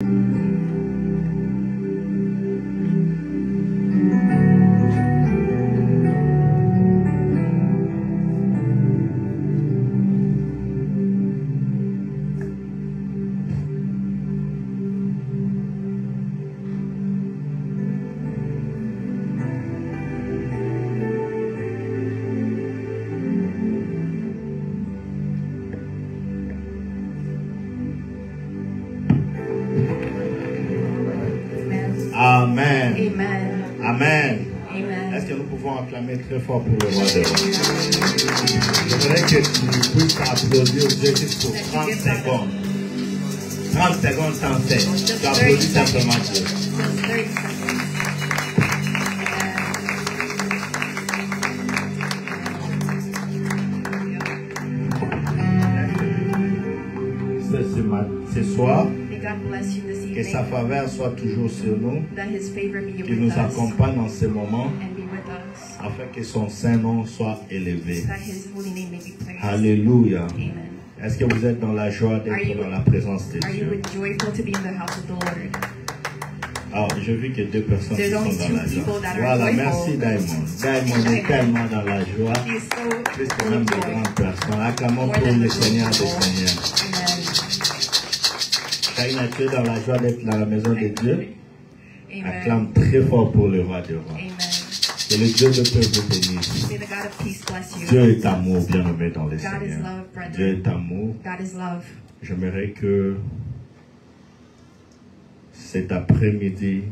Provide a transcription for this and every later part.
Amen. Amen. Amen. Amen. Est-ce que nous pouvons acclamer très fort pour le roi des rois? J'aimerais que tu puisses applaudir Dieu juste pour 30 secondes. 30 secondes sans cesse. Tu applaudis simplement Dieu. Ce soir, que sa faveur soit toujours sur nous, qu'il nous accompagne en ce moment, afin que son Saint-Nom soit élevé. Alléluia. Est-ce que vous êtes dans la joie d'être dans la présence de Dieu? Alors, je vis que 2 personnes qui sont dans la joie. Voilà, merci Diamond. Diamond est tellement dans la joie. Plus que même de grandes personnes. Acclamons pour le Seigneur des Seigneurs. Chacun, tu es dans la joie d'être dans la maison de Dieu. Acclame très fort pour le roi des rois. Que le Dieu de paix vous bénisse. Dieu est amour, bien-aimé dans le Seigneur. Dieu est amour. J'aimerais que cet après-midi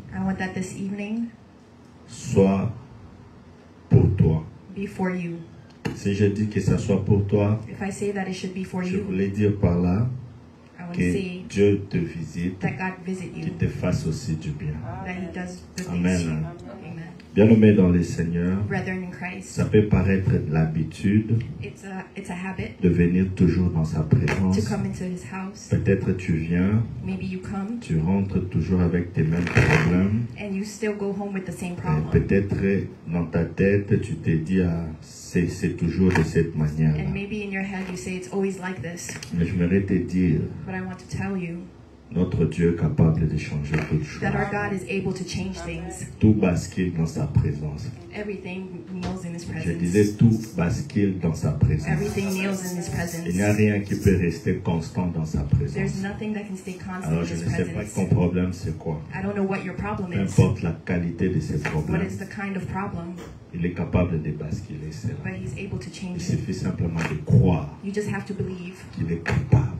soit pour toi. Si je dis que ça soit pour toi, je voulais dire par là que Dieu te visite, qu'il te fasse aussi du bien. Amen. Bien-aimé dans le Seigneur, ça peut paraître l'habitude de venir toujours dans sa présence. Peut-être tu viens, tu rentres toujours avec tes mêmes problèmes. Peut-être dans ta tête, tu te dis, c'est toujours de cette manière. Mais je voudrais te dire, notre Dieu est capable de changer toutes choses. Tout bascule dans sa présence. Je disais tout bascule dans sa présence. Il n'y a rien qui peut rester constant dans sa présence. Alors je ne sais pas ton problème c'est quoi. Peu importe la qualité de ce problème, il est capable de basculer cela. Il suffit simplement de croire qu'il est capable.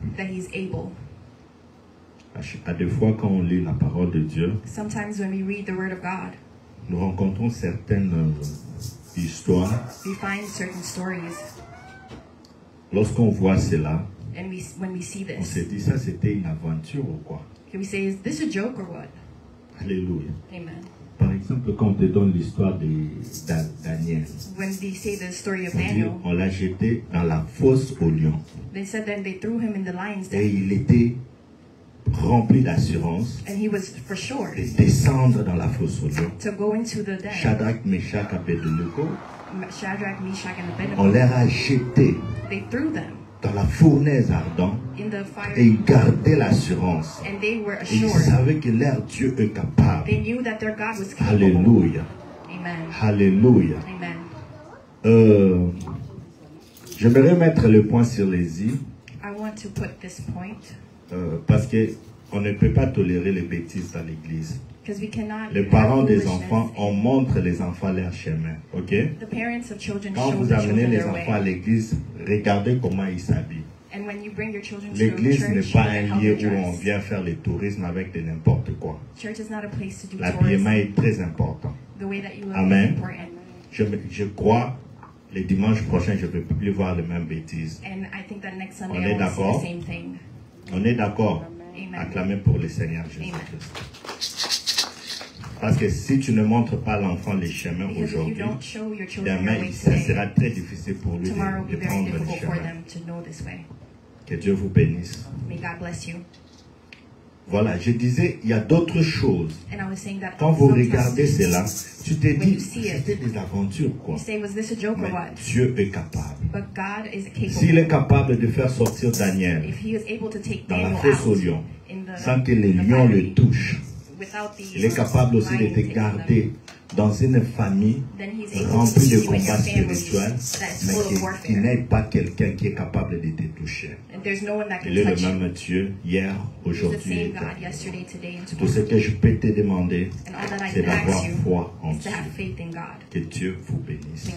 À des fois, quand on lit la parole de Dieu, nous rencontrons certaines histoires. Lorsqu'on voit cela, on se dit ça c'était une aventure ou quoi? Alléluia. Par exemple, quand on te donne l'histoire de Daniel, on l'a jeté dans la fosse aux lions. Et il était rempli d'assurance de descendre dans la fosse aux lions. Shadrach, Meshach, Abednego, on les a jetés dans la fournaise ardente et ils gardaient l'assurance. Et ils savaient que leur Dieu est capable. Alléluia. Alléluia. J'aimerais mettre le point sur les i. Parce qu'on ne peut pas tolérer les bêtises dans l'église. Les parents des enfants, on montre les enfants leur chemin. Ok? Quand vous amenez les enfants à l'église, regardez comment ils s'habillent. L'église n'est pas un lieu où on vient faire le tourisme avec de n'importe quoi. L'habillement est très important. Amen. Je crois, les dimanches prochains, je ne peux plus voir les mêmes bêtises. On est d'accord? On est d'accord? Acclamez pour le Seigneur Jésus-Christ. Parce que si tu ne montres pas l'enfant les chemins aujourd'hui, demain, ça sera très difficile pour lui de prendre les chemins. Que Dieu vous bénisse. Voilà, je disais, il y a d'autres choses. Quand vous regardez cela, tu te dis, c'était des aventures, quoi. Mais Dieu est capable. S'il est capable de faire sortir Daniel dans la fosse aux lions, sans que les lions le touchent, il est capable aussi de te garder dans une famille remplie de combats spirituels, mais qui n'est pas quelqu'un qui est capable de te toucher. Il est le même Dieu hier, aujourd'hui et demain. Tout ce que je peux te demander, c'est d'avoir foi en Dieu. Que Dieu vous bénisse.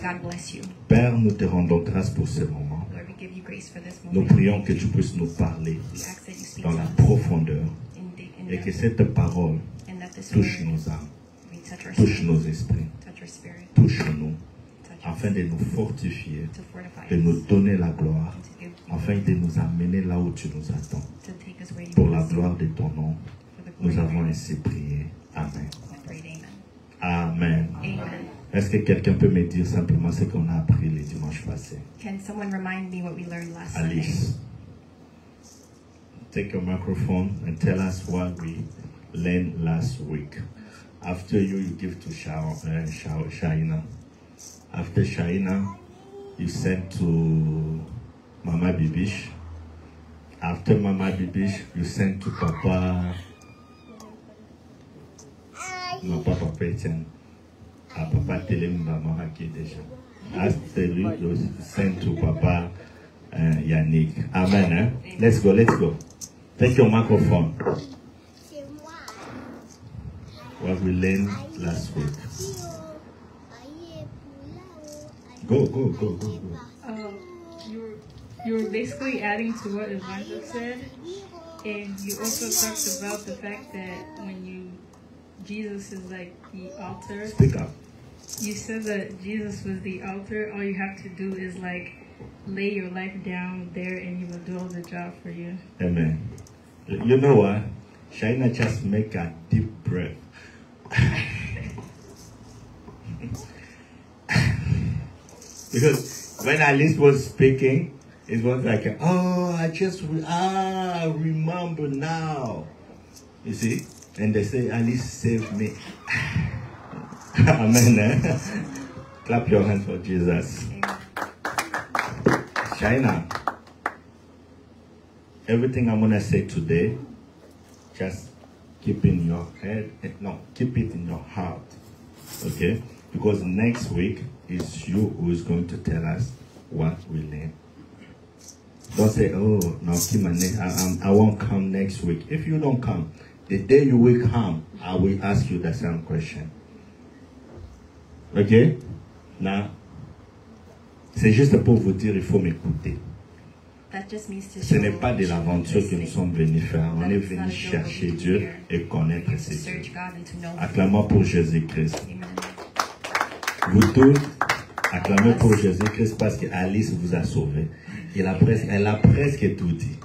Père, nous te rendons grâce pour ce moment. Nous prions que tu puisses nous parler dans la profondeur et que cette parole touche nos âmes, touche nos esprits, touche-nous, afin de nous fortifier, de nous donner la gloire, afin de nous amener là où tu nous attends. Pour la gloire de ton nom, nous avons ainsi prié. Amen. Amen. Est-ce que quelqu'un peut me dire simplement ce qu'on a appris le dimanche passé? Alice, take your microphone and tell us what we learned last week. After you give to Shaina. After Shaina, you sent to Mama Bibish. After Mama Bibish, you sent to Papa. Non, pas Papa Etienne. Papa Télémba Mahaki déjà. After you sent to Papa Yannick. Amen. Hein? Let's go. Take your microphone. What we learned last week. Go. You were basically adding to what Evangelist said, and you also talked about the fact that when Jesus is like the altar. Speak up. You said that Jesus was the altar. All you have to do is like lay your life down there, and He will do all the job for you. Amen. You know what? Shaina just make a deep breath. Because when Alice was speaking, it was like, oh, I remember now. You see? And they say, Alice saved me. Amen. Eh? Clap your hands for Jesus. Shaina, everything I'm going to say today, just keep in your head. No, keep it in your heart. Okay? Because next week is you who is going to tell us what we learned. Don't say, oh, no, I won't come next week. If you don't come, the day you will come, I will ask you the same question. Ok? Now, c'est juste pour vous dire, il faut m'écouter. Ce n'est pas de l'aventure que nous sommes venus faire. On est venus chercher Dieu et connaître ses Dieu. Acclamons pour Jésus-Christ. Vous tous, acclamez pour Jésus-Christ parce qu'Alice vous a sauvé. Elle a presque tout dit.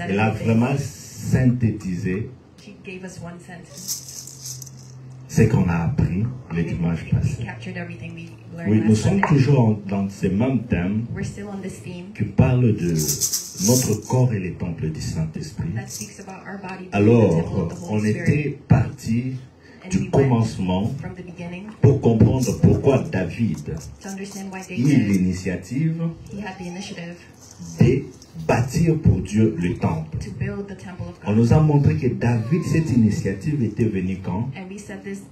Elle a vraiment synthétisé ce qu'on a appris le dimanche passé. Oui, nous sommes toujours dans ce même thème qui parle de notre corps et les temples du Saint-Esprit. Alors, on était parti du commencement pour comprendre pourquoi David eut l'initiative de bâtir pour Dieu le temple. On nous a montré que David, cette initiative était venue quand?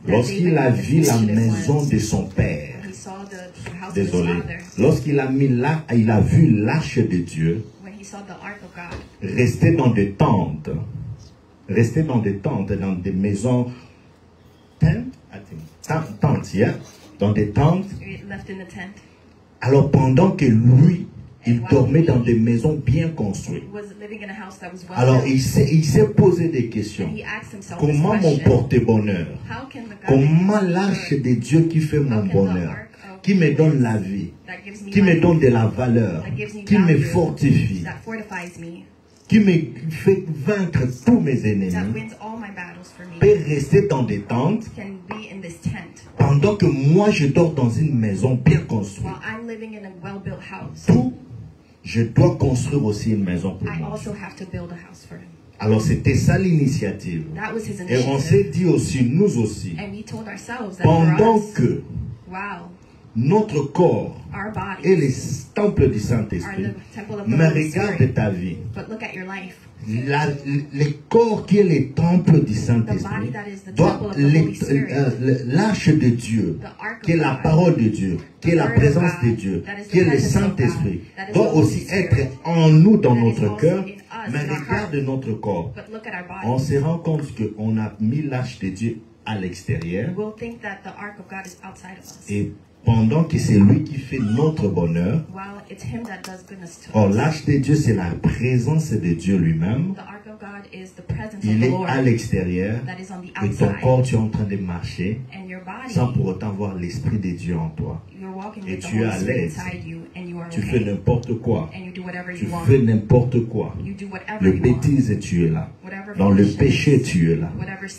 Lorsqu'il a vu la maison de son père. Désolé. Lorsqu'il a vu l'arche de Dieu rester dans des tentes. Rester dans des tentes, dans des maisons. Tentes, yeah? Dans des tentes. Alors pendant que lui, il dormait dans des maisons bien construites. Alors il s'est posé des questions. Comment mon porte-bonheur? Comment l'arche de Dieu qui fait mon bonheur? Qui me donne la vie? Qui me donne de la valeur? Qui me fortifie? Qui me fait vaincre tous mes ennemis? Peut rester dans des tentes pendant que moi je dors dans une maison bien construite. Tout, je dois construire aussi une maison pour moi. Alors c'était ça l'initiative. Et on s'est dit aussi, nous aussi, pendant que notre corps est le temple du Saint-Esprit, mais regarde ta vie. Le corps qui est le temple du Saint-Esprit, l'arche de Dieu, qui est la parole de Dieu, qui est la présence de Dieu, qui est le Saint-Esprit, doit aussi être en nous, dans notre cœur, mais regarde notre corps. On se rend compte qu'on a mis l'arche de Dieu à l'extérieur, et pendant que c'est lui qui fait notre bonheur. Or, l'arche de Dieu, c'est la présence de Dieu lui-même. Il est à l'extérieur et ton corps, tu es en train de marcher sans pour autant voir l'Esprit de Dieu en toi. Et tu es à l'aise. Tu fais n'importe quoi. Tu fais n'importe quoi. Le bêtise, tu es là. Dans le péché, tu es là.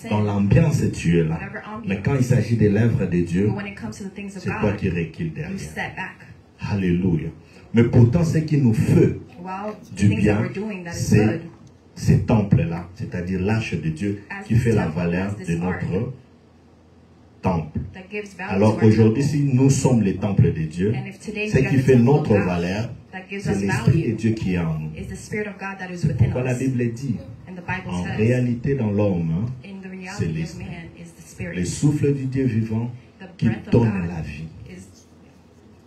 Dans l'ambiance, tu es là. Mais quand il s'agit de l'œuvre de Dieu, c'est toi qui recule derrière. Alléluia. Mais pourtant, ce qui nous fait du bien, c'est ces temples-là, c'est-à-dire l'arche de Dieu qui fait la valeur de notre temple. Alors aujourd'hui, si nous sommes les temples de Dieu, ce qui fait notre valeur, c'est l'Esprit de Dieu qui est en nous. Pourquoi la Bible dit, en réalité dans l'homme, c'est l'Esprit. Le souffle du Dieu vivant qui donne la vie.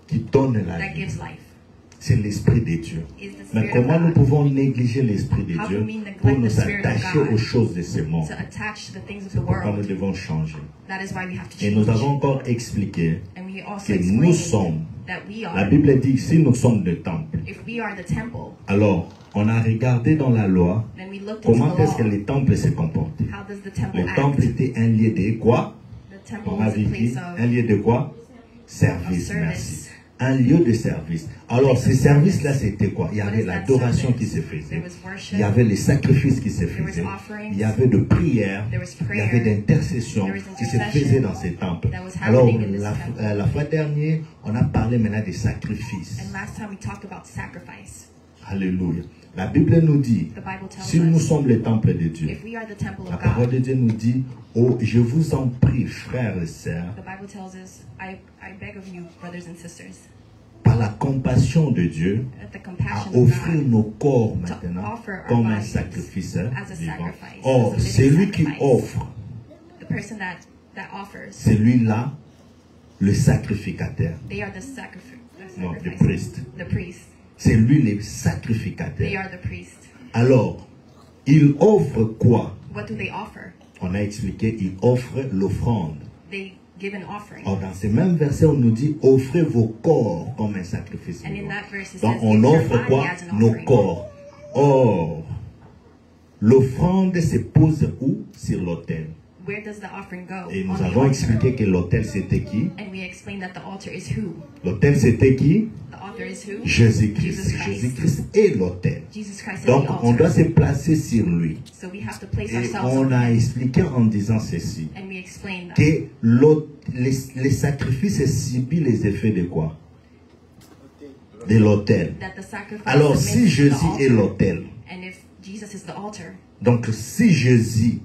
Qui donne la vie. C'est l'Esprit de Dieu. Mais comment nous pouvons négliger l'Esprit de Dieu pour nous attacher aux choses de ce monde? C'est pourquoi nous devons changer. Et nous avons encore expliqué que nous sommes, la Bible dit, si nous sommes le temple, alors on a regardé dans la loi comment est-ce que les temples se comportaient. Le temple était un lieu de quoi? On avait dit un lieu de quoi? Service, merci. Un lieu de service. Alors, ces services-là, c'était quoi? Il y avait l'adoration qui se faisait. Il y avait les sacrifices qui se faisaient. Il y avait de prières. Il y avait d'intercessions qui se faisaient dans ces temples. Alors, la fois dernière, on a parlé maintenant des sacrifices. Alléluia. La Bible nous dit, si nous sommes le temple de Dieu, la parole de Dieu nous dit, oh, je vous en prie, frères et sœurs, par la compassion de Dieu, à offrir nos corps maintenant comme un sacrifice vivant. Or, celui qui offre, celui-là, le sacrificateur. Non, le priest. C'est lui le sacrificateur. Alors, il offre quoi? On a expliqué, il offre l'offrande. Or, dans ces mêmes versets, on nous dit, offrez vos corps comme un sacrifice. Donc, on offre quoi? Nos corps. Or, l'offrande se pose où? Sur l'autel. Et nous avons expliqué que l'autel c'était qui? L'autel c'était qui? Jésus-Christ. Jésus-Christ est l'autel. Donc on doit se placer sur lui. Et on a expliqué en disant ceci, que les sacrifices subissent les effets de quoi? De l'autel. Alors si Jésus est l'autel, donc si Jésus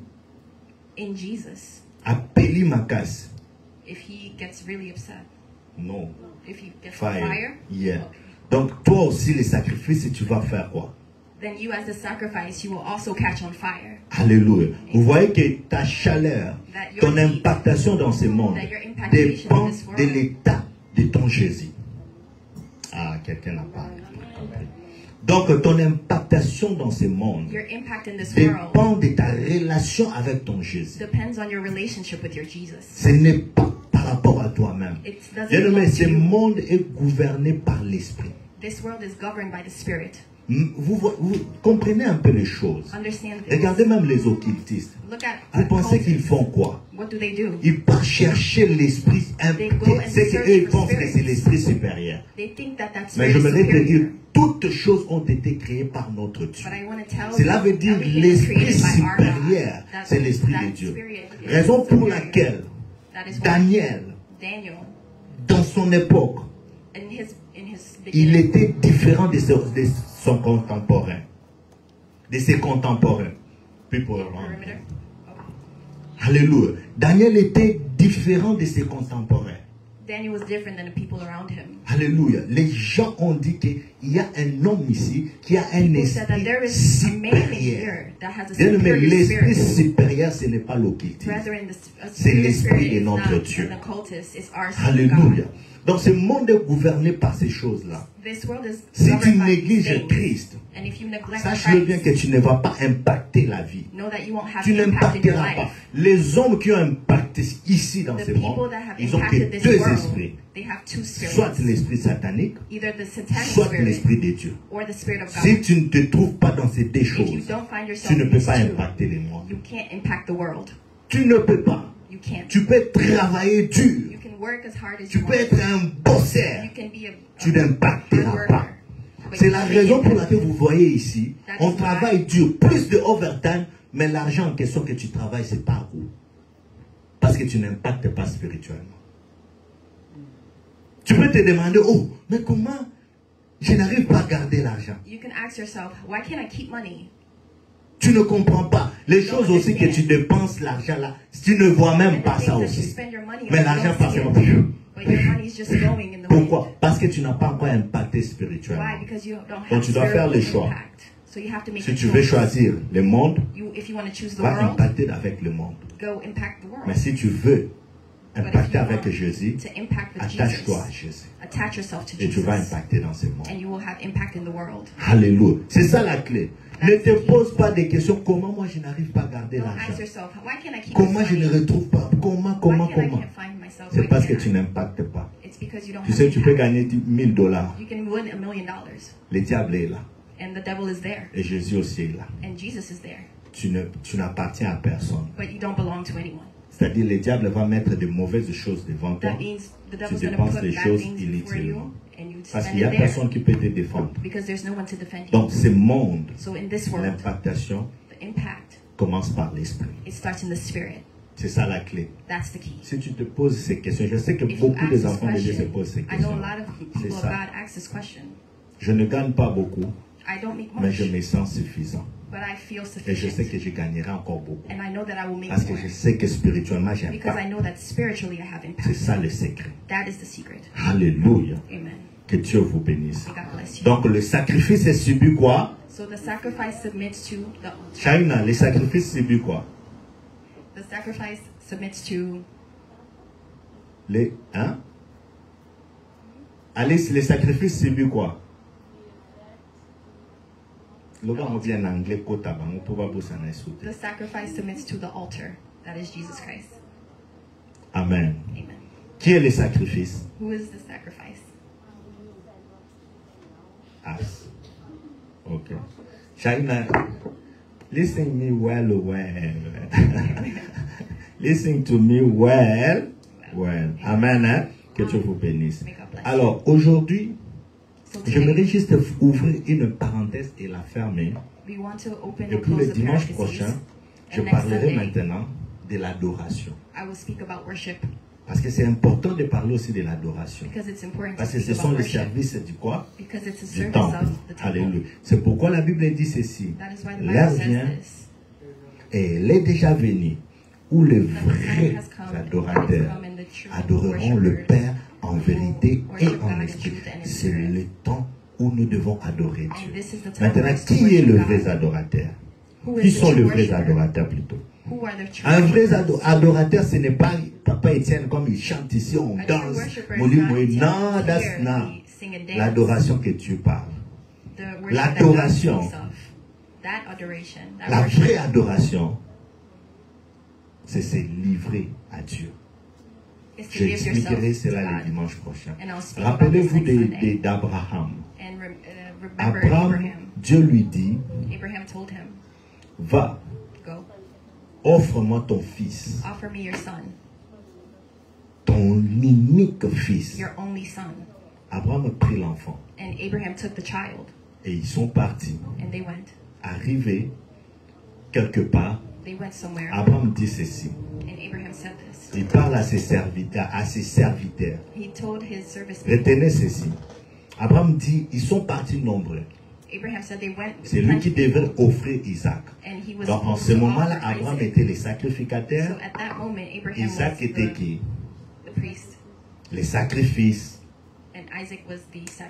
appelle ma casse. Non. Fire. Yeah. Donc toi aussi les sacrifices tu vas faire quoi? Alléluia. Vous voyez que ta chaleur, ton impactation dans ce monde dépend de l'état de ton Jésus. Ah, quelqu'un n'a pas compris. Donc ton impactation dans ce monde dépend de ta relation avec ton Jésus. Ce n'est pas par rapport à toi-même. Bien-aimé, ce monde est gouverné par l'Esprit. Vous comprenez un peu les choses. Regardez même les occultistes. Vous pensez qu'ils font quoi? Ils partent chercher l'esprit. C'est qu'ils pensent que c'est l'esprit supérieur. Mais je voudrais te dire, toutes choses ont été créées par notre Dieu. Cela veut dire l'esprit supérieur, c'est l'esprit de Dieu. Raison pour laquelle Daniel, dans son époque, il était différent de son contemporain, de ses contemporains. people around him. Alléluia. Daniel était différent de ses contemporains. Daniel was different than the people around him. Alléluia. Les gens ont dit qu'il y a un homme ici qui a un esprit supérieur. L'esprit supérieur, ce n'est pas l'occultisme. C'est l'esprit de notre Dieu. Alléluia. Donc ce monde est gouverné par ces choses-là. Si tu négliges Christ, sache-le bien que tu ne vas pas impacter la vie. Tu n'impacteras pas. Les hommes qui ont impacté ici dans ce monde, ils ont que deux esprits. Soit l'esprit satanique, soit l'esprit de Dieu. Si tu ne te trouves pas dans ces deux choses, tu ne peux pas impacter le monde. Tu ne peux pas. Tu peux travailler dur. Tu peux être un bosseur. Tu n'impacteras pas. C'est la raison pour laquelle vous voyez ici, on travaille dur, plus de overtime, mais l'argent en question que tu travailles, c'est pas où. Parce que tu n'impactes pas spirituellement. Tu peux te demander, oh, mais comment je n'arrive pas à garder l'argent? Tu ne comprends pas. Les choses aussi que tu dépenses l'argent là, tu ne vois même pas ça aussi. Mais l'argent passe. Pourquoi? Parce que tu n'as pas encore impacté spirituellement. Donc tu dois faire le choix. Si tu veux choisir le monde, va impacter avec le monde. Mais si tu veux impacter avec Jésus, attache-toi à Jésus. Et tu vas impacter dans ce monde. Alléluia. C'est ça la clé. Ne te pose pas des questions. Comment moi je n'arrive pas à garder l'argent? Comment je ne retrouve pas? Comment? C'est parce que tu n'impactes pas. Tu sais, tu peux gagner $1000. Le diable est là. Et Jésus aussi est là. Tu n'appartiens à personne. C'est-à-dire, le diable va mettre de mauvaises choses devant toi. Tu dépenses les choses inutilement. Parce qu'il n'y a personne qui peut te défendre. Donc, ce monde, l'impactation commence par l'esprit. C'est ça la clé. Si tu te poses ces questions, je sais que beaucoup des enfants de Dieu se posent ces questions. C'est ça. Je ne gagne pas beaucoup, mais je me sens suffisant. Et je sais que je gagnerai encore beaucoup. Parce que je sais que spirituellement j'impacte. C'est ça le secret. Alléluia. Que Dieu vous bénisse. Donc le sacrifice est subi quoi? China, le sacrifice subit quoi? The sacrifice submits to les hein? Alice, le sacrifice subit quoi? The sacrifice submits to the altar. That is Jesus Christ. Amen. Amen. Qui est le sacrifice? Who is the sacrifice? Us. Okay. China, listen me well. Listen to me well. Amen. Hein? Que Dieu vous bénisse. Alors, aujourd'hui, j'aimerais juste ouvrir une parenthèse et la fermer. Et puis le dimanche prochain, je parlerai maintenant de l'adoration. Parce que c'est important de parler aussi de l'adoration. Parce que ce sont les services du quoi? Du temple. Alléluia. C'est pourquoi la Bible dit ceci. L'heure vient et elle est déjà venue où les vrais adorateurs adoreront le Père en vérité et en esprit. C'est le temps où nous devons adorer Dieu. Maintenant, qui est le vrai adorateur? Qui sont les vrais adorateurs plutôt? Un vrai adorateur, ce n'est pas Papa Étienne comme il chante ici, on danse. Non, that's not l'adoration que tu parles. L'adoration, la vraie adoration, c'est se livrer à Dieu. J'expliquerai cela le dimanche prochain. Rappelez-vous d'Abraham. Abraham, Dieu lui dit, va, offre-moi ton fils, ton unique fils. Abraham a pris l'enfant. Et ils sont partis. Arrivés quelque part, Abraham dit ceci. Il parle à ses serviteurs. Retenez ceci. Abraham dit, ils sont partis nombreux. C'est lui qui devait offrir Isaac. Donc en ce moment-là, Abraham était le sacrificateur. Isaac était qui? Les sacrifices.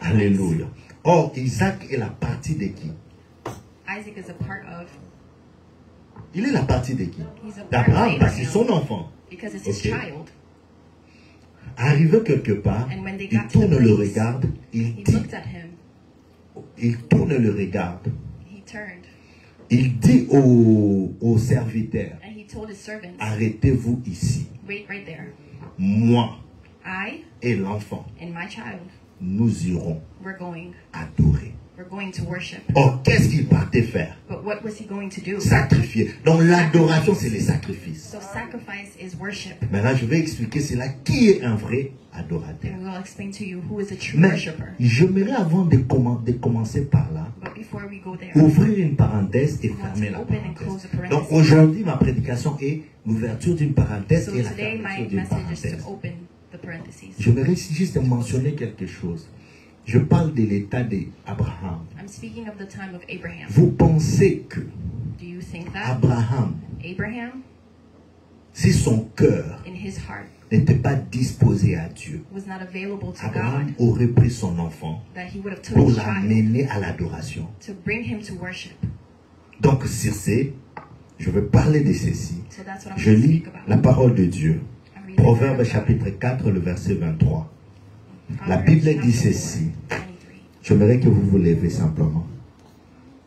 Alléluia. Or, Isaac est la partie de qui? Il est la partie de qui? D'Abraham, parce que c'est son enfant. Okay. Arrivé quelque part, il tourne le regard, il dit, il tourne le regard, il dit au serviteur, arrêtez-vous ici. Moi et l'enfant, nous irons adorer. Oh, qu'est-ce qu'il partait faire? Sacrifier. Donc l'adoration, c'est les sacrifices. Maintenant, je vais expliquer cela. Qui est un vrai adorateur? Mais j'aimerais, avant de commencer par là, ouvrir une parenthèse et fermer la parenthèse. Donc aujourd'hui, ma prédication est l'ouverture d'une parenthèse et la fermeture d'une parenthèse. J'aimerais juste mentionner quelque chose. Je parle de l'état d'Abraham. Vous pensez que Abraham, si son cœur n'était pas disposé à Dieu, Abraham aurait pris son enfant pour l'amener à l'adoration. Donc sur ce, je vais parler de ceci. Je lis la parole de Dieu. Proverbe chapitre 4, le verset 23. La Bible dit ceci. J'aimerais que vous vous levez simplement.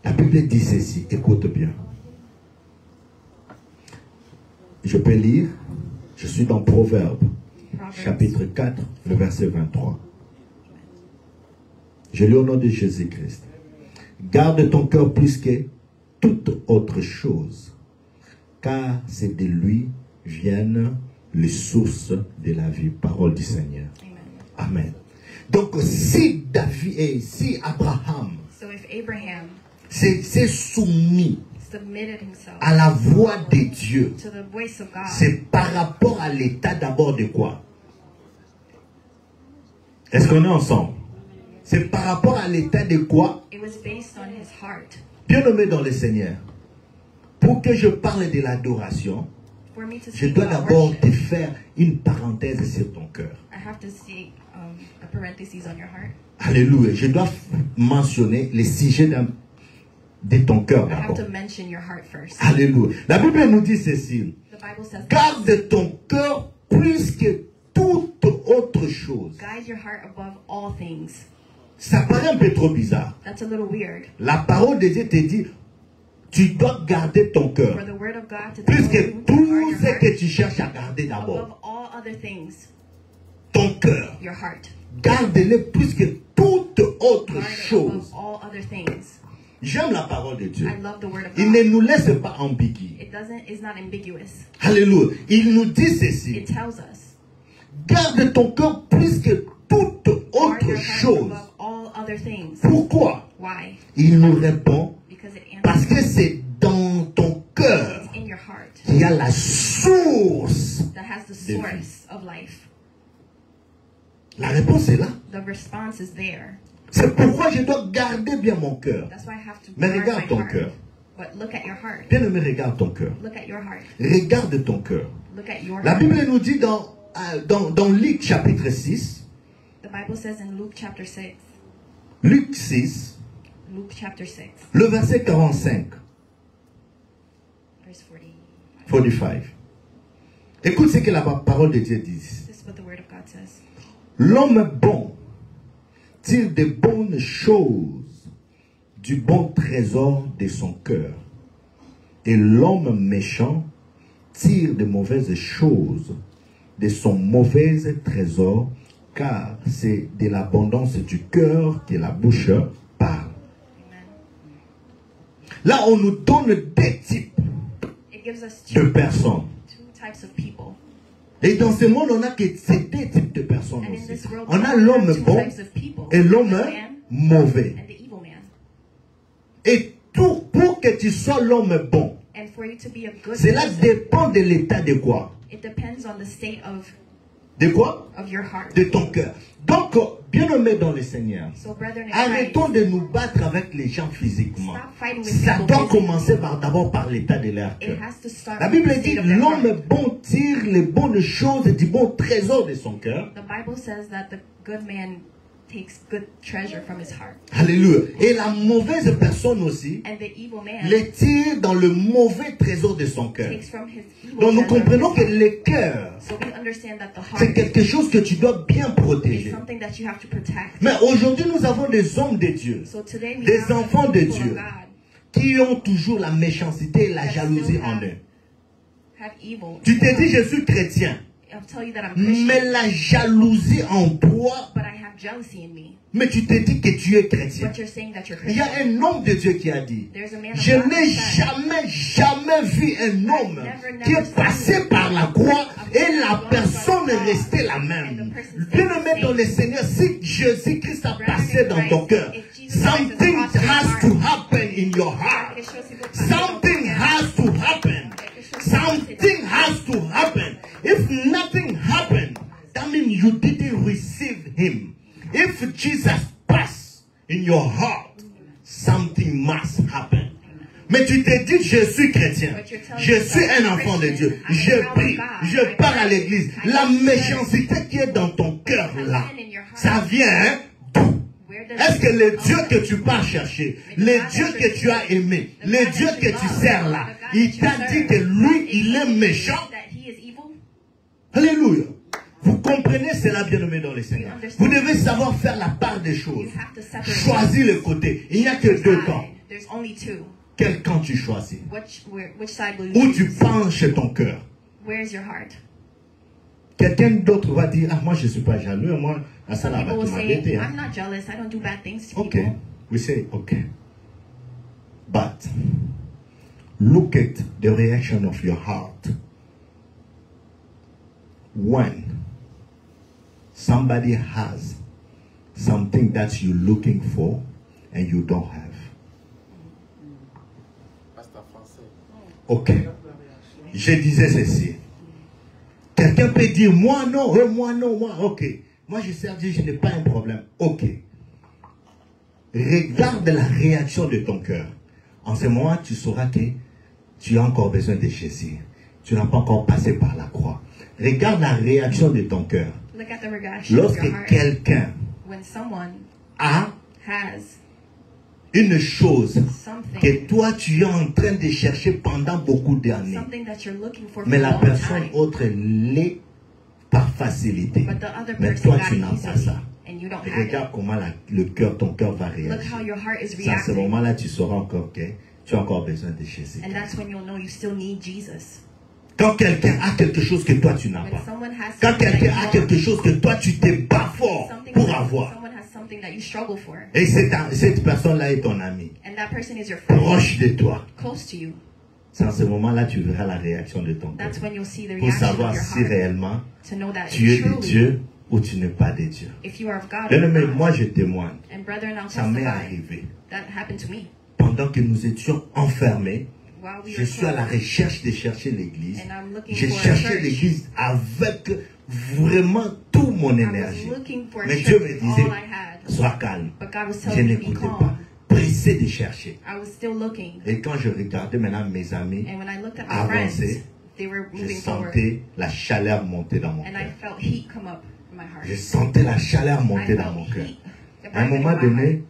La Bible dit ceci. Écoute bien. Je peux lire. Je suis dans Proverbe, chapitre 4, le verset 23. Je lis au nom de Jésus-Christ. Garde ton cœur plus que toute autre chose, car c'est de lui viennent les sources de la vie. Parole du Seigneur. Amen. Donc si David et si Abraham s'est soumis à la voix de Dieu, c'est par rapport à l'état d'abord de quoi? Est-ce qu'on est ensemble? C'est par rapport à l'état de quoi? Bien-aimé dans le Seigneur, pour que je parle de l'adoration, je dois d'abord te faire une parenthèse sur ton cœur. Alléluia. Je dois mentionner les sujets de ton cœur d'abord. Alléluia. La Bible nous dit ceci. Garde ton cœur plus que toute autre chose. Ça paraît un peu trop bizarre. La parole de Dieu te dit, tu dois garder ton cœur plus que tout ce que tu cherches à garder d'abord. Ton cœur. Garde-le plus que toute autre chose. J'aime la parole de Dieu. Il ne nous laisse pas ambiguës. Alléluia. Il nous dit ceci. Garde ton cœur plus que toute autre chose. Pourquoi? Il nous répond parce que c'est dans ton cœur qu'il y a la source de vie. La réponse est là. C'est pourquoi je dois garder bien mon cœur. Mais regarde ton cœur. Bien-aimé, regarde ton cœur. Regarde ton cœur. La Bible nous dit dans Luc chapitre 6. Luc 6. Le verset 45. 45. Écoute ce que la parole de Dieu dit. L'homme bon tire de bonnes choses du bon trésor de son cœur. Et l'homme méchant tire de mauvaises choses de son mauvais trésor, car c'est de l'abondance du cœur que la bouche parle. Là, on nous donne deux types de personnes. Et dans ce monde, on a que ces deux types de personnes aussi. On a l'homme bon et l'homme mauvais. Et tout pour que tu sois l'homme bon, cela dépend de l'état de quoi? De quoi? De ton cœur. Donc, bien-aimés dans le Seigneur, arrêtons de nous battre avec les gens physiquement. Ça doit commencer d'abord par l'état de leur cœur. La Bible dit, l'homme bon tire les bonnes choses du bon trésor de son cœur. Takes good treasure from his heart. Alléluia. Et la mauvaise personne aussi les tire dans le mauvais trésor de son cœur. Donc nous comprenons que le cœur, c'est quelque chose que tu dois bien protéger. Mais aujourd'hui nous avons des hommes de Dieu, des enfants de Dieu, qui ont toujours la méchanceté et la jalousie en eux. Tu te dis je suis chrétien, mais la jalousie en toi, mais tu te dis que tu es chrétien. Il y a un homme de Dieu qui a dit, je n'ai jamais vu un homme qui est passé par la croix et la personne est restée la même. Bien-aimé dans le Seigneur, si Jésus-Christ a passé dans ton cœur, something has to happen in your heart. Something has to happen. Something has to happen. If nothing happened, that means you didn't receive him. If Jesus passed in your heart, something must happen. Mais tu te dis, je suis chrétien, je suis un enfant de Dieu, je prie, je pars à l'église. La méchanceté qui est dans ton cœur là, ça vient d'où? Est-ce que le Dieu que tu pars chercher, le Dieu que tu as aimé, le Dieu que tu sers là, il t'a dit que lui, il est méchant? Alléluia. Vous comprenez cela, bien-aimé dans le Seigneur. Vous devez savoir faire la part des choses. Choisir le côté. Il n'y a que deux camps. Quel camp tu choisis? Où tu penches ton cœur? Quelqu'un d'autre va dire, ah, moi je ne suis pas jaloux, moi, ça n'a pas tout m'arrêter. Ok. We say, okay. But, look at the reaction of your heart. When somebody has something that you're looking for and you don't have. Ok. Je disais ceci. Quelqu'un peut dire, moi non, ok. Moi je sers Dieu, je n'ai pas un problème. Ok. Regarde la réaction de ton cœur. En ce moment, tu sauras que tu as encore besoin de Jésus. Tu n'as pas encore passé par la croix. Regarde la réaction de ton cœur. Lorsque quelqu'un a une chose que toi tu es en train de chercher pendant beaucoup d'années, mais la personne autre l'est par facilité, mais toi tu n'as pas ça. Regarde comment ton cœur va réagir. C'est à ce moment-là tu sauras encore que tu as encore besoin de Jésus. Quand quelqu'un a quelque chose que toi tu n'as pas, quand quelqu'un a quelque chose que toi tu t'es pas fort pour avoir, et cette personne-là est ton ami, proche de toi, c'est à ce moment-là tu verras la réaction de ton cœur pour savoir si réellement tu es de Dieu ou tu n'es pas de Dieu. Mais moi je témoigne, ça m'est arrivé. Pendant que nous étions enfermés, je suis à la recherche de chercher l'église. J'ai cherché l'église avec vraiment toute mon énergie. Mais Dieu me disait, sois calme. Je n'écoutais pas. Pressé de chercher. Et quand je regardais maintenant mes amis avancer, je sentais la chaleur monter dans mon cœur. Je sentais la chaleur monter dans mon cœur. À un moment donné,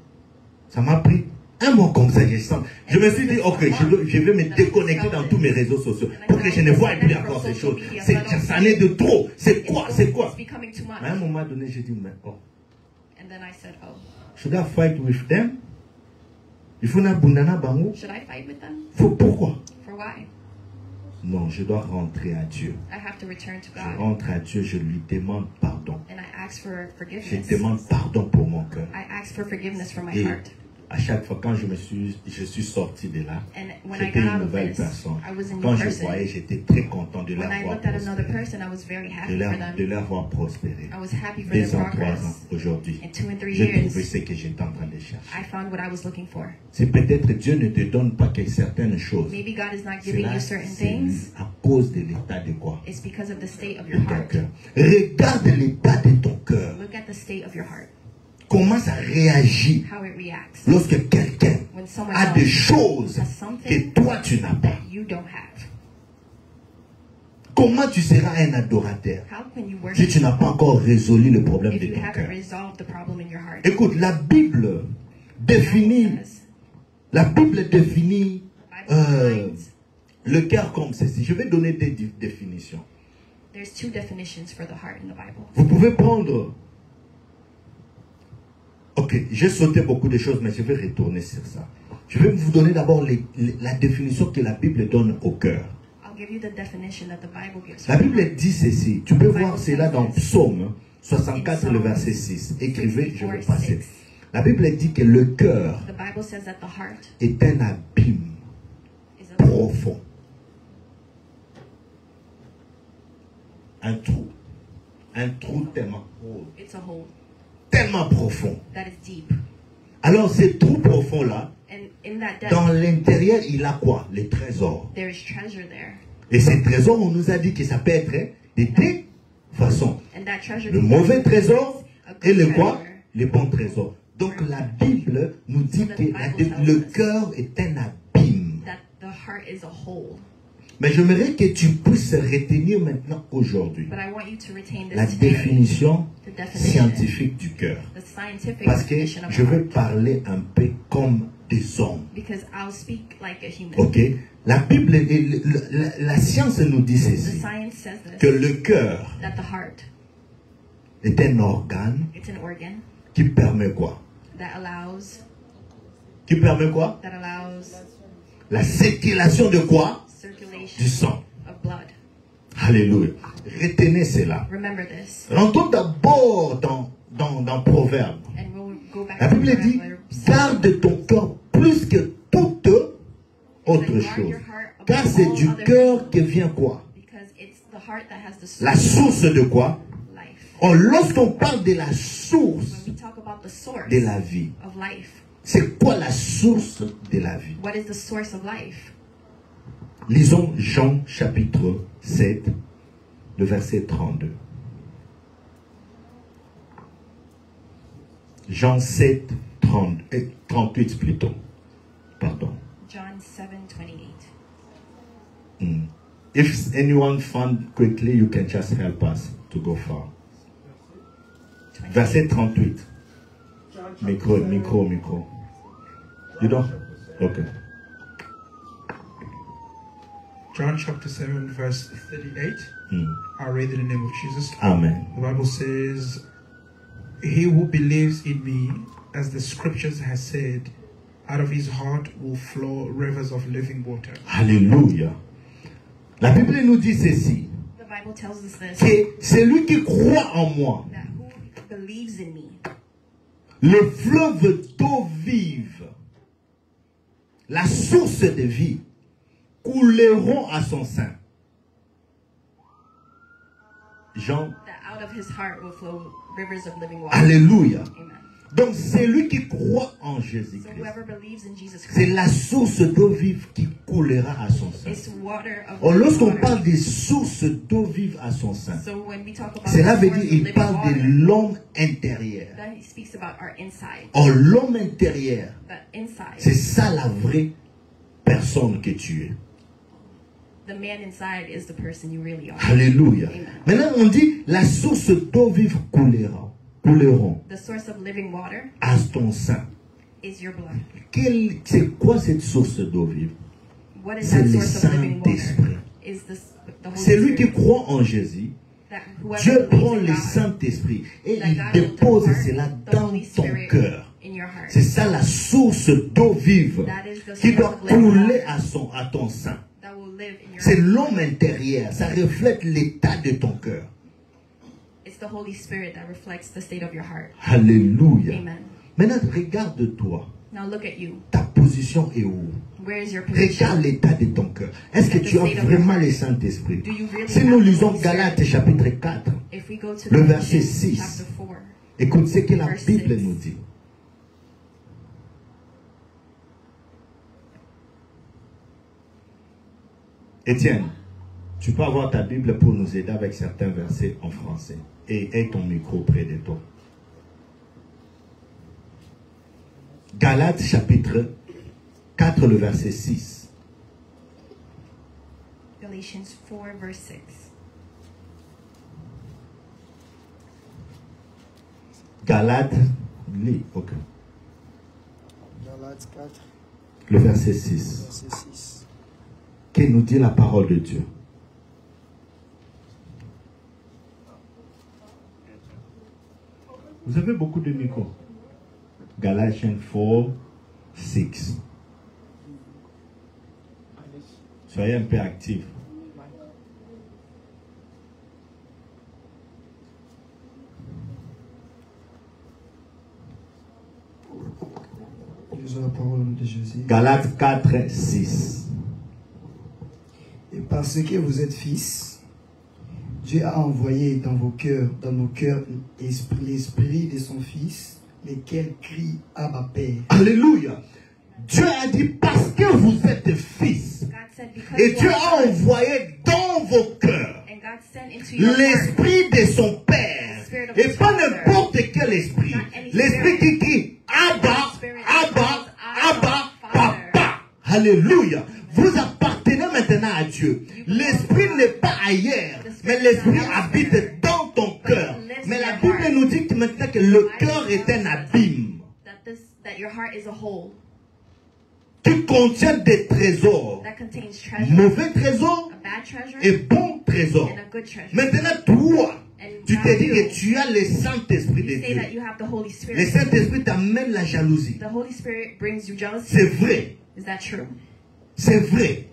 ça m'a pris un mot comme ça, je me suis dit, ok, je vais me déconnecter dans tous mes réseaux sociaux pour que je ne voie plus encore ces choses. Ça n'est de trop. C'est quoi? À un moment donné, j'ai dit, mais oh. Should I fight with them? Il faut n'abandonner bango. Pourquoi? Non, je dois rentrer à Dieu. Je rentre à Dieu, je lui demande pardon. Je demande pardon pour mon cœur. Et à chaque fois quand je suis sorti de là, j'étais une nouvelle personne. Quand je voyais, j'étais très content de leur voir prospérer. De leur voir prospérer. 2 ans, 3 ans aujourd'hui, j'ai trouvé ce que j'étais en train de chercher. C'est peut-être Dieu ne te donne pas que certaines choses. C'est à cause de l'état de quoi? De ton cœur. Regarde l'état de ton cœur. at the state of your heart. Comment ça réagit How it reacts lorsque quelqu'un when someone a des choses has que something toi tu n'as pas? you don't have. Comment tu seras un adorateur How can you si worship tu n'as pas encore résolu le problème if de you ton haven't cœur? resolved the problem in your heart? Écoute, la Bible définit le cœur comme ceci. Je vais donner des définitions. There's two definitions for the heart in the Bible. Vous pouvez prendre... Ok, j'ai sauté beaucoup de choses, mais je vais retourner sur ça. Je vais vous donner d'abord la définition que la Bible donne au cœur. I'll give you the definition that the Bible gives. La Bible dit ceci. Tu peux voir cela dans Psaume 64, le verset 6. Écrivez, je vais passer. La Bible dit que le cœur est un abîme profond. Un trou tellement profond. Alors, ce trou profond-là, dans l'intérieur, il a quoi? Les trésors. Et ces trésors, on nous a dit que ça peut être de deux façons. Le mauvais trésor et le quoi? Les bons trésors. Donc, la Bible nous dit que le cœur est un abîme. Mais j'aimerais que tu puisses retenir maintenant aujourd'hui la définition scientifique du cœur. Parce que je vais parler un peu comme des hommes. Ok? La Bible, la science nous dit ceci, que le cœur est un organe qui permet quoi? Qui permet quoi? La circulation de quoi? Du sang. Alléluia. Retenez cela. Rentrons d'abord dans Proverbe. La Bible dit, garde ton cœur plus que toute autre chose. Car c'est du cœur que vient quoi? La source de quoi? Or, lorsqu'on parle de la source de la vie, c'est quoi la source de la vie? Lisons Jean chapitre 7, le verset 32. Jean 7, 38 plutôt. Pardon. John 7:28. If anyone found quickly, you can just help us to go far. Verset 38. Micro. You don't? Okay. John chapter 7 verse 38. I'll read in the name of Jesus. Amen. The Bible says, he who believes in me, as the scriptures has said, out of his heart will flow rivers of living water. Alléluia. La Bible nous dit ceci. The Bible tells us this. Que celui qui croit en moi, that who believes in me, le fleuve d'eau vive, la source de vie, couleront à son sein. Jean. That out of his heart will flow rivers of living water. Alléluia. Amen. Donc celui qui croit en Jésus-Christ, c'est la source d'eau vive qui coulera à son sein. Or, lorsqu'on parle des sources d'eau vive à son sein, cela veut dire qu'il parle de l'homme intérieur. Or, l'homme intérieur, c'est ça la vraie personne que tu es. The man inside is the person you really are. Alléluia. Amen. Maintenant, on dit la source d'eau vive couleront the source of living water à ton sein. Is your blood. C'est quoi cette source d'eau vive? C'est le Saint-Esprit. C'est lui qui croit en Jésus. Dieu prend le Saint-Esprit et il dépose cela dans ton cœur. C'est ça la source d'eau vive qui doit couler à ton sein. C'est l'homme intérieur. Ça reflète l'état de ton cœur. It's the Holy Spirit that reflects the state of your heart. Alléluia. Amen. Maintenant, regarde-toi. Now look at you. Ta position est où? Where is your position? Regarde l'état de ton cœur. Est-ce que tu as vraiment le Saint-Esprit? Really si nous lisons Galates chapitre 4, le verset 6, écoute ce que la Bible nous dit. Étienne, tu peux avoir ta Bible pour nous aider avec certains versets en français. Et aie ton micro près de toi. Galates chapitre 4, le verset 6. Galatians 4, verse 6. Galates, lis, ok. Galates 4. Le verset 6. Verset 6. Que nous dit la parole de Dieu? Vous avez beaucoup de micros. Galatians 4, 6. Soyez un peu actifs. Lisons la parole de Jésus. Galates 4, 6. Et parce que vous êtes fils, Dieu a envoyé dans nos cœurs, l'esprit de son Fils, lequel crie Abba Père. Alléluia. Dieu a dit parce que vous êtes fils. Et Dieu a envoyé dans vos cœurs l'esprit de son Père. Et pas n'importe quel esprit. L'esprit qui crie Abba, Abba, Abba, Papa. Alléluia. Vous appartenez maintenant à Dieu. L'esprit n'est pas ailleurs, mais l'esprit habite dans ton cœur. Mais la Bible nous dit que maintenant que le cœur est un abîme qui contient des trésors, mauvais trésors et bons trésors. Maintenant, toi, tu te dis que tu as le Saint-Esprit de Dieu. Le Saint-Esprit t'amène la jalousie. C'est vrai. C'est vrai.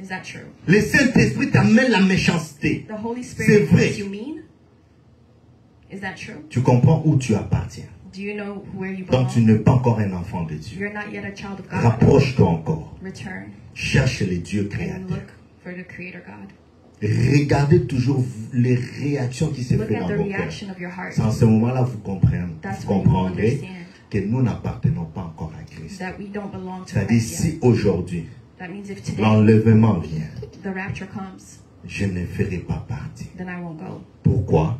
Le Saint-Esprit t'amène la méchanceté. C'est vrai. Tu comprends où tu appartiens. Donc tu n'es pas encore un enfant de Dieu. Rapproche-toi encore. Cherche le Dieu créateur. Regardez toujours les réactions qui se font dans vos cœurs. C'est en ce moment-là vous comprendrez que nous n'appartenons pas encore à Christ. C'est-à-dire si aujourd'hui l'enlèvement vient, je ne ferai pas partie. Pourquoi?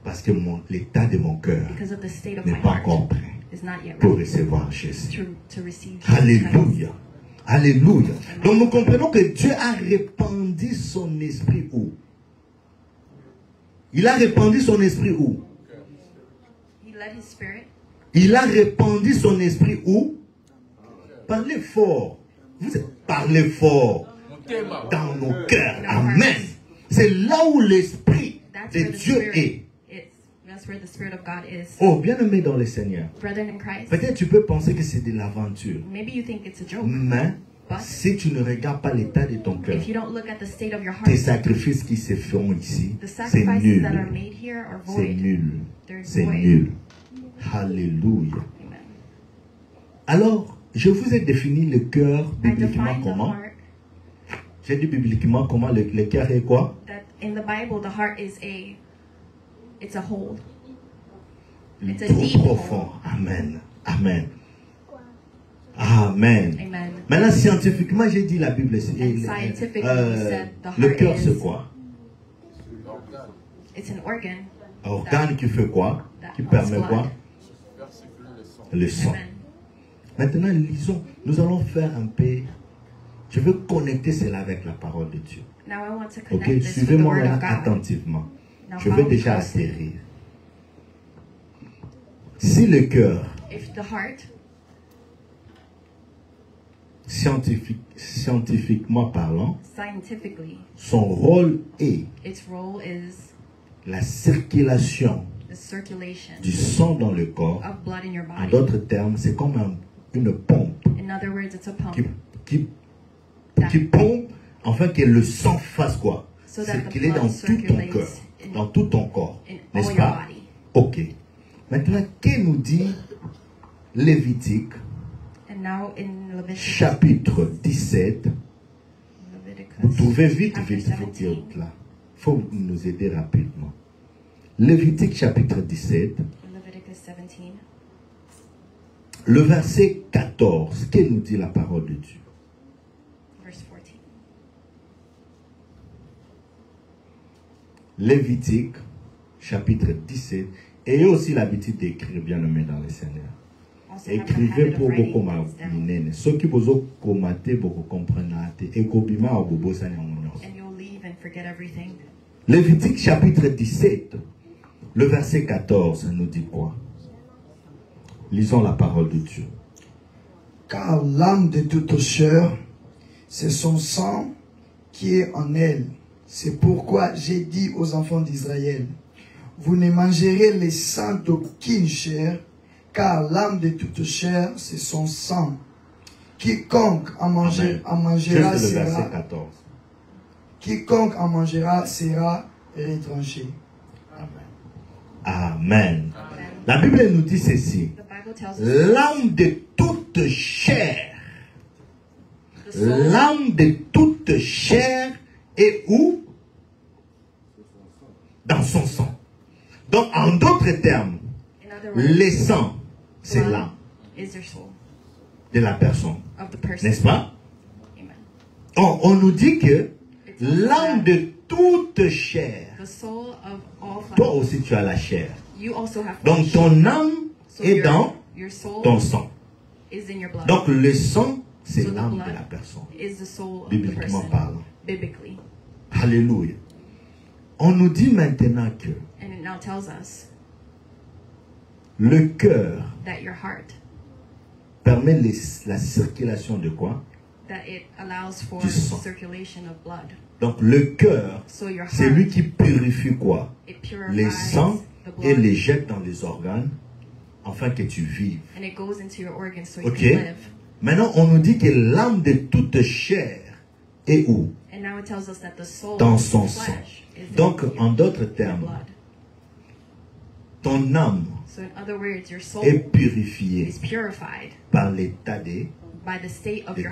Parce que l'état de mon cœur n'est pas encore prêt pour recevoir Jésus. Alléluia. Alléluia. Donc nous comprenons que Dieu a répandu son esprit où? Il a répandu son esprit où? Il a répandu son esprit où? Parlez fort. Vous parlez fort. Dans nos cœurs. Amen. C'est là où l'esprit de Dieu est. Oh, bien-aimé dans le Seigneur. Peut-être tu peux penser que c'est de l'aventure. Mais si tu ne regardes pas l'état de ton cœur, tes sacrifices qui se font ici, c'est nul. C'est nul. C'est nul. Alléluia. Alors, je vous ai défini le cœur bibliquement comment? J'ai dit bibliquement comment le cœur est quoi? In the Bible, the heart is it's a hole. It's a Trop deep profond. hole. Amen. Amen. Amen. Amen. Maintenant, scientifiquement, j'ai dit la Bible. Le cœur, c'est quoi? It's an organ. Organe qui fait quoi? Qui permet quoi? Le sang. Amen. Maintenant, lisons. Nous allons faire un peu. Je veux connecter cela avec la parole de Dieu. Now I want to connect Ok, this with the suivez-moi word maintenant of God. attentivement. Now Je vais follow me déjà closely. atterrir. Si le cœur, If the heart, scientifiquement parlant, scientifically, son rôle est its role is la circulation the circulation du sang dans le corps. of blood in your En body. d'autres termes, c'est comme une pompe In other words, it's a pump. qui pompe afin que le sang fasse quoi? So that the Circuler blood dans tout ton circulates cœur, in- dans tout ton corps, in n'est-ce all pas? your body. Ok. Maintenant, que nous dit Lévitique, And now in Leviticus, chapitre 17, vous trouvez vite, chapter il faut 17, qu'il là. Il faut nous aider rapidement. Lévitique chapitre 17, Leviticus 17, le verset 14, que nous dit la parole de Dieu? verse 14. Lévitique chapitre 17. Ayez aussi l'habitude d'écrire, bien aimé dans le Seigneur. Écrivez pour beaucoup de ceux qui vous commater beaucoup comprendre et copiment au bobo ça Lévitique chapitre 17, le verset 14 nous dit quoi? Lisons la parole de Dieu. Car l'âme de toute chair, c'est son sang qui est en elle. C'est pourquoi j'ai dit aux enfants d'Israël, vous ne mangerez le sang d'aucune chair, car l'âme de toute chair, c'est son sang. Quiconque en mangera sera... Quiconque en mangera sera retranché. Amen. Amen. La Bible nous dit ceci. L'âme de toute chair. L'âme de toute chair est où? Dans son sang. Donc, en d'autres termes, le sang, c'est l'âme de la personne. N'est-ce pas? On nous dit que l'âme de toute chair, toi aussi tu as la chair. Donc ton âme est dans ton sang. Donc le sang, c'est l'âme de la personne, bibliquement parlant. Alléluia. On nous dit maintenant que le cœur permet la circulation de quoi? Du sang. Donc le cœur, c'est lui qui purifie quoi? Les sangs et les jette dans les organes afin que tu vives. Ok? Maintenant, on nous dit que l'âme de toute chair est où? Dans son sang. Donc, en d'autres termes, ton âme est purifiée par l'état de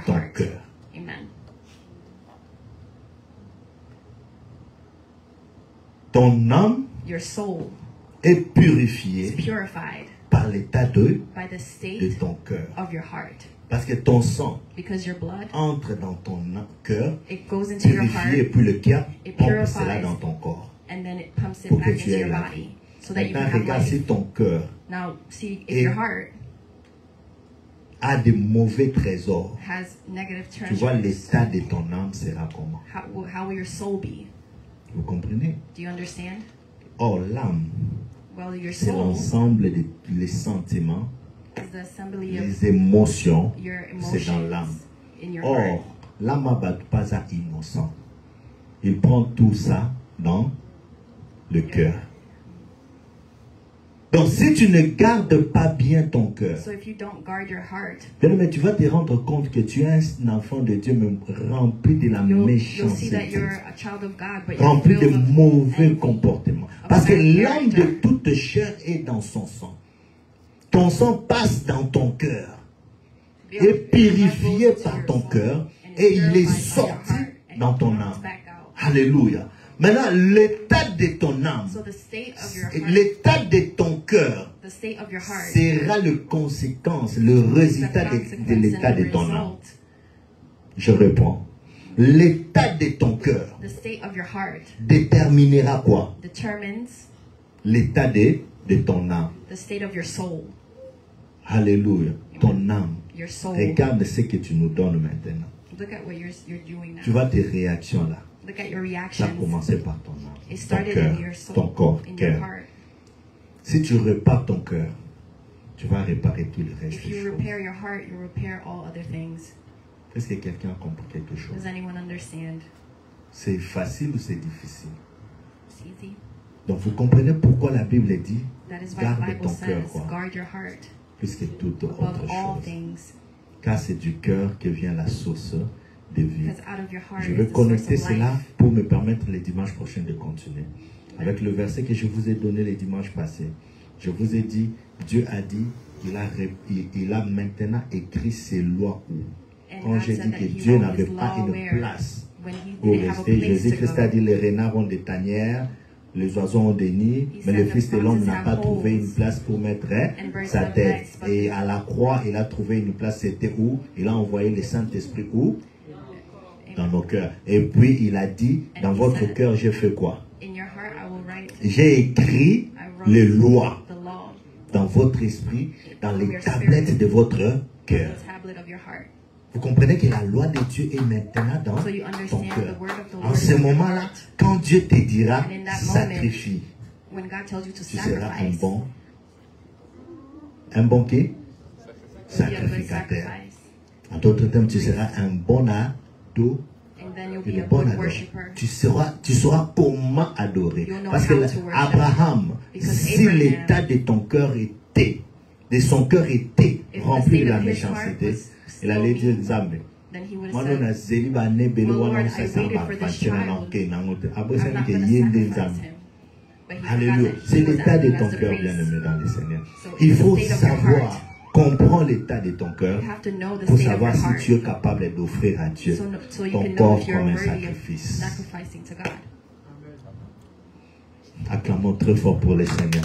ton cœur. Ton âme est purifiée par l'état de ton cœur. Parce que ton sang entre dans ton cœur, purifié, et puis le cœur pompe cela dans ton corps pour que tu aies la vie. Maintenant, regarde si ton cœur a de mauvais trésors. Tu vois, l'état de ton âme sera comment? Vous comprenez? Or, l'âme, c'est l'ensemble des sentiments, les émotions, c'est dans l'âme. Or, l'âme n'est pas innocent. Il prend tout ça dans le cœur. Donc, si tu ne gardes pas bien ton cœur, mais tu vas te rendre compte que tu es un enfant de Dieu, mais rempli de la méchanceté, rempli de mauvais comportements. Parce que l'âme de toute chair est dans son sang. Ton sang passe dans ton cœur, est purifié par ton cœur, et il est sorti dans ton âme. Alléluia. Maintenant, l'état de ton âme, l'état de ton cœur sera le conséquence, le résultat de l'état de ton âme. Je réponds. L'état de ton cœur déterminera quoi? L'état de ton âme. Alléluia. Ton âme. Regarde ce que tu nous donnes maintenant. Tu vois tes réactions là. Ça a commencé par ton âme, ton cœur, ton corps, cœur. Si tu répares ton cœur, tu vas réparer tout le reste des choses. Est-ce que quelqu'un a compris quelque chose? C'est facile ou c'est difficile? Donc vous comprenez pourquoi la Bible dit garde ton cœur, quoi, plus que toute autre chose. Car c'est du cœur que vient la source de vie. Je vais connecter cela pour me permettre les dimanches prochains de continuer. Avec le verset que je vous ai donné les dimanches passés. Je vous ai dit, Dieu a dit, il a maintenant écrit ses lois où. Quand j'ai dit que Dieu n'avait pas une place pour rester, Jésus-Christ a dit, les renards ont des tanières, les oiseaux ont des nids, mais le Fils de l'homme n'a pas trouvé une place pour mettre sa tête. Et à la croix, il a trouvé une place, c'était où? Il a envoyé le Saint-Esprit où? Dans nos cœurs. Et puis il a dit, dans votre cœur, j'ai fait quoi? J'ai écrit les lois. dans votre esprit, dans les tablettes de votre cœur. Vous comprenez que la loi de Dieu est maintenant dans ton cœur. En ce moment-là, quand Dieu te dira sacrifie, tu seras un bon qui? Sacrificateur. En d'autres termes, tu seras un bon ado. Une bonne adorateur. Tu sauras comment adorer. Parce que Abraham, si l'état de ton cœur était, de son cœur était rempli de la méchanceté, il allait dire Zambé. Alléluia. C'est l'état de ton cœur, bien-aimé dans le Seigneur. Il faut savoir. Comprends l'état de ton cœur pour savoir si tu es capable d'offrir à Dieu ton corps comme un sacrifice. Acclamons très fort pour le Seigneur.